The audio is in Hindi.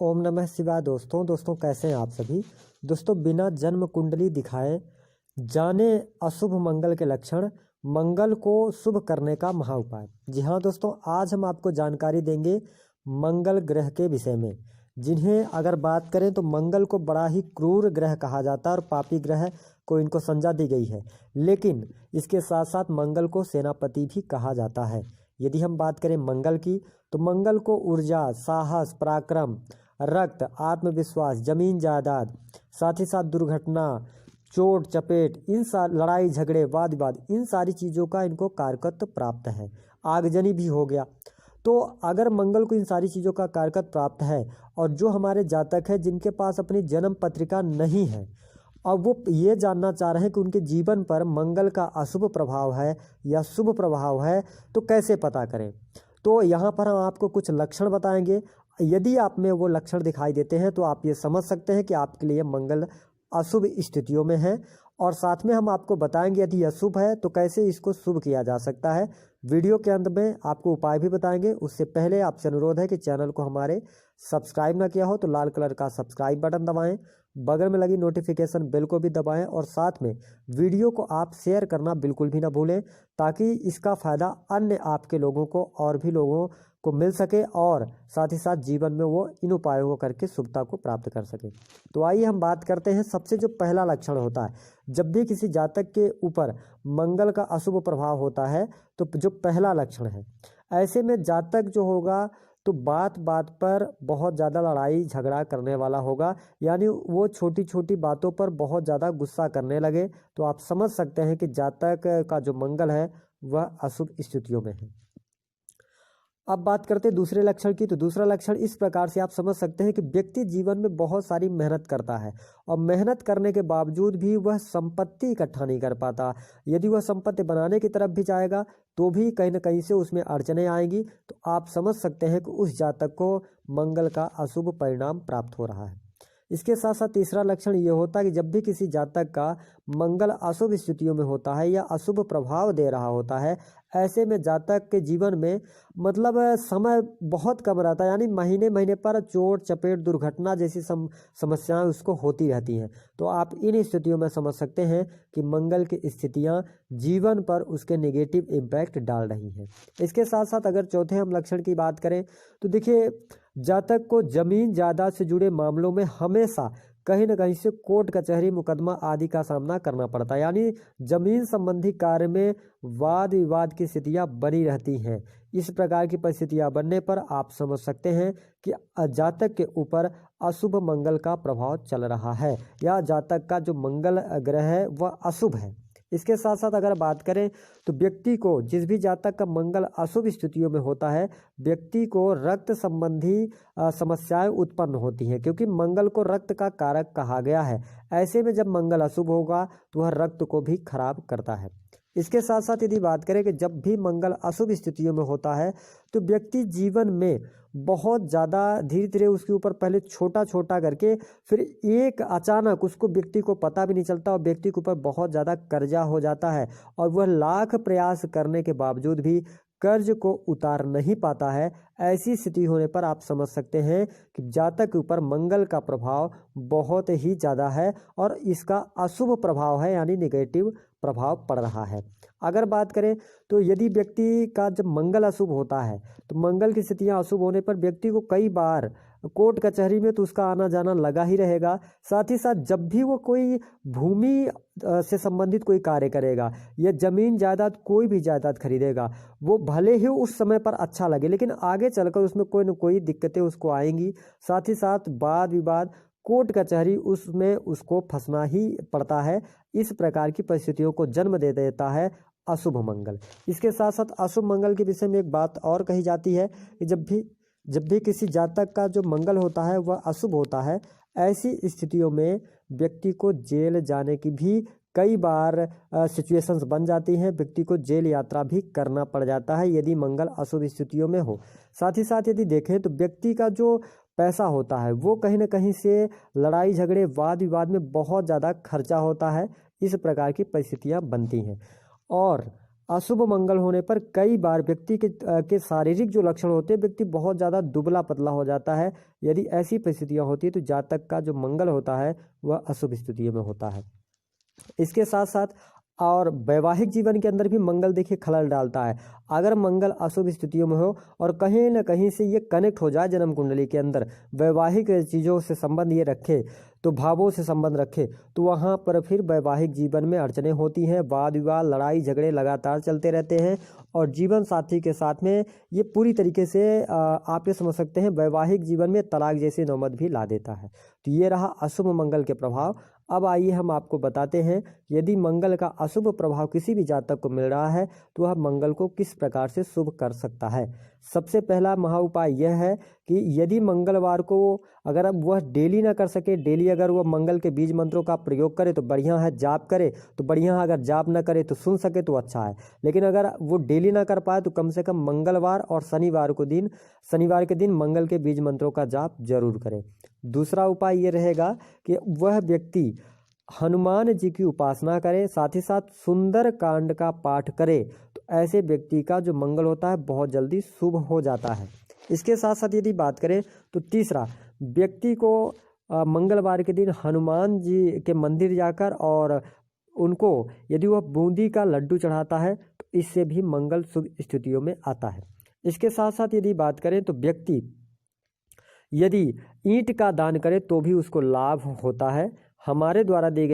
ओम नमः शिवाय। दोस्तों कैसे हैं आप सभी। दोस्तों बिना जन्म कुंडली दिखाए जाने अशुभ मंगल के लक्षण, मंगल को शुभ करने का महा उपाय। जी हाँ दोस्तों, आज हम आपको जानकारी देंगे मंगल ग्रह के विषय में, जिन्हें अगर बात करें तो मंगल को बड़ा ही क्रूर ग्रह कहा जाता है और पापी ग्रह को इनको संज्ञा दी गई है। लेकिन इसके साथ साथ मंगल को सेनापति भी कहा जाता है। यदि हम बात करें मंगल की, तो मंगल को ऊर्जा, साहस, पराक्रम, रक्त, आत्मविश्वास, जमीन जायदाद, साथ ही साथ दुर्घटना, चोट चपेट, लड़ाई झगड़े, वाद विवाद, इन सारी चीज़ों का इनको कारकत्व प्राप्त है। आगजनी भी हो गया। तो अगर मंगल को इन सारी चीज़ों का कारकत्व प्राप्त है और जो हमारे जातक है जिनके पास अपनी जन्म पत्रिका नहीं है, अब वो ये जानना चाह रहे हैं कि उनके जीवन पर मंगल का अशुभ प्रभाव है या शुभ प्रभाव है, तो कैसे पता करें। तो यहाँ पर हम आपको कुछ लक्षण बताएंगे। यदि आप में वो लक्षण दिखाई देते हैं तो आप ये समझ सकते हैं कि आपके लिए मंगल अशुभ स्थितियों में है। और साथ में हम आपको बताएंगे यदि अशुभ है तो कैसे इसको शुभ किया जा सकता है। वीडियो के अंत में आपको उपाय भी बताएंगे। उससे पहले आपसे अनुरोध है कि चैनल को हमारे सब्सक्राइब ना किया हो तो लाल कलर का सब्सक्राइब बटन दबाएं, बगल में लगी नोटिफिकेशन बेल को भी दबाएं और साथ में वीडियो को आप शेयर करना बिल्कुल भी ना भूलें, ताकि इसका फ़ायदा अन्य आपके लोगों को और भी लोगों को मिल सके और साथ ही साथ जीवन में वो इन उपायों को करके शुभता को प्राप्त कर सके। तो आइए हम बात करते हैं। सबसे जो पहला लक्षण होता है, जब भी किसी जातक के ऊपर मंगल का अशुभ प्रभाव होता है तो जो पहला लक्षण है, ऐसे में जातक जो होगा तो बात बात पर बहुत ज़्यादा लड़ाई झगड़ा करने वाला होगा, यानी वो छोटी छोटी बातों पर बहुत ज़्यादा गुस्सा करने लगे। तो आप समझ सकते हैं कि जातक का जो मंगल है वह अशुभ स्थितियों में है। अब बात करते हैं दूसरे लक्षण की। तो दूसरा लक्षण इस प्रकार से आप समझ सकते हैं कि व्यक्ति जीवन में बहुत सारी मेहनत करता है और मेहनत करने के बावजूद भी वह संपत्ति इकट्ठा नहीं कर पाता। यदि वह संपत्ति बनाने की तरफ भी जाएगा तो भी कहीं ना कहीं से उसमें अड़चनें आएंगी। तो आप समझ सकते हैं कि उस जातक को मंगल का अशुभ परिणाम प्राप्त हो रहा है। इसके साथ साथ तीसरा लक्षण ये होता है कि जब भी किसी जातक का मंगल अशुभ स्थितियों में होता है या अशुभ प्रभाव दे रहा होता है, ऐसे में जातक के जीवन में मतलब समय बहुत कम रहता है, यानी महीने महीने पर चोट चपेट, दुर्घटना जैसी समस्याएं उसको होती रहती हैं। तो आप इन स्थितियों में समझ सकते हैं कि मंगल की स्थितियां जीवन पर उसके नेगेटिव इम्पैक्ट डाल रही हैं। इसके साथ साथ अगर चौथे हम लक्षण की बात करें तो देखिए, जातक को जमीन जायदाद से जुड़े मामलों में हमेशा कहीं न कहीं से कोर्ट कचहरी मुकदमा आदि का सामना करना पड़ता है, यानी जमीन संबंधी कार्य में वाद विवाद की स्थितियां बनी रहती हैं। इस प्रकार की परिस्थितियां बनने पर आप समझ सकते हैं कि जातक के ऊपर अशुभ मंगल का प्रभाव चल रहा है या जातक का जो मंगल ग्रह है वह अशुभ है। इसके साथ साथ अगर बात करें तो व्यक्ति को, जिस भी जातक का मंगल अशुभ स्थितियों में होता है, व्यक्ति को रक्त संबंधी समस्याएं उत्पन्न होती हैं, क्योंकि मंगल को रक्त का कारक कहा गया है। ऐसे में जब मंगल अशुभ होगा तो वह रक्त को भी खराब करता है। इसके साथ साथ यदि बात करें कि जब भी मंगल अशुभ स्थितियों में होता है तो व्यक्ति जीवन में बहुत ज़्यादा धीरे धीरे उसके ऊपर पहले छोटा छोटा करके फिर एक अचानक उसको व्यक्ति को पता भी नहीं चलता और व्यक्ति के ऊपर बहुत ज़्यादा कर्जा हो जाता है और वह लाख प्रयास करने के बावजूद भी कर्ज को उतार नहीं पाता है। ऐसी स्थिति होने पर आप समझ सकते हैं कि जातक के ऊपर मंगल का प्रभाव बहुत ही ज़्यादा है और इसका अशुभ प्रभाव है, यानी नेगेटिव प्रभाव पड़ रहा है। अगर बात करें तो यदि व्यक्ति का जब मंगल अशुभ होता है तो मंगल की स्थितियां अशुभ होने पर व्यक्ति को कई बार कोर्ट कचहरी में तो उसका आना जाना लगा ही रहेगा। साथ ही साथ जब भी वो कोई भूमि से संबंधित कोई कार्य करेगा या जमीन जायदाद, कोई भी जायदाद खरीदेगा, वो भले ही उस समय पर अच्छा लगे लेकिन आगे चलकर उसमें कोई न कोई दिक्कतें उसको आएंगी। साथ ही साथ वाद विवाद, कोर्ट कचहरी, उसमें उसको फंसना ही पड़ता है। इस प्रकार की परिस्थितियों को जन्म दे देता है अशुभ मंगल। इसके साथ साथ अशुभ मंगल के विषय में एक बात और कही जाती है कि जब भी किसी जातक का जो मंगल होता है वह अशुभ होता है, ऐसी स्थितियों में व्यक्ति को जेल जाने की भी कई बार सिचुएशंस बन जाती हैं। व्यक्ति को जेल यात्रा भी करना पड़ जाता है यदि मंगल अशुभ स्थितियों में हो। साथ ही साथ यदि देखें तो व्यक्ति का जो पैसा होता है वो कहीं ना कहीं से लड़ाई झगड़े, वाद विवाद में बहुत ज़्यादा खर्चा होता है। इस प्रकार की परिस्थितियां बनती हैं। और अशुभ मंगल होने पर कई बार व्यक्ति के शारीरिक जो लक्षण होते हैं, व्यक्ति बहुत ज़्यादा दुबला पतला हो जाता है। यदि ऐसी परिस्थितियाँ होती है तो जातक का जो मंगल होता है वह अशुभ स्थितियों में होता है। इसके साथ साथ और वैवाहिक जीवन के अंदर भी मंगल देखिए खलल डालता है। अगर मंगल अशुभ स्थितियों में हो और कहीं ना कहीं से ये कनेक्ट हो जाए जन्म कुंडली के अंदर, वैवाहिक चीज़ों से संबंध ये रखे, तो भावों से संबंध रखे, तो वहाँ पर फिर वैवाहिक जीवन में अड़चनें होती हैं, वाद विवाद लड़ाई झगड़े लगातार चलते रहते हैं और जीवन साथी के साथ में ये पूरी तरीके से आप ये समझ सकते हैं वैवाहिक जीवन में तलाक जैसी नौबत भी ला देता है। तो ये रहा अशुभ मंगल के प्रभाव। अब आइए हम आपको बताते हैं यदि मंगल का अशुभ प्रभाव किसी भी जातक को मिल रहा है तो वह मंगल को किस प्रकार से शुभ कर सकता है। सबसे पहला महा उपाय यह है कि यदि मंगलवार को अगर अब वह डेली ना कर सके, डेली अगर वह मंगल के बीज मंत्रों का प्रयोग करे तो बढ़िया है, जाप करे तो बढ़िया है, अगर जाप ना करे तो सुन सके तो अच्छा है। लेकिन अगर वो डेली ना कर पाए तो कम से कम मंगलवार और शनिवार के दिन मंगल के बीज मंत्रों का जाप जरूर करें। दूसरा उपाय ये रहेगा कि वह व्यक्ति हनुमान जी की उपासना करे, साथ ही साथ सुंदर कांड का पाठ करे, तो ऐसे व्यक्ति का जो मंगल होता है बहुत जल्दी शुभ हो जाता है। इसके साथ साथ यदि बात करें तो तीसरा, व्यक्ति को मंगलवार के दिन हनुमान जी के मंदिर जाकर और उनको यदि वह बूंदी का लड्डू चढ़ाता है तो इससे भी मंगल शुभ स्थितियों में आता है। इसके साथ साथ यदि बात करें तो व्यक्ति यदि ईंट का दान करे तो भी उसको लाभ होता है। हमारे द्वारा दी गई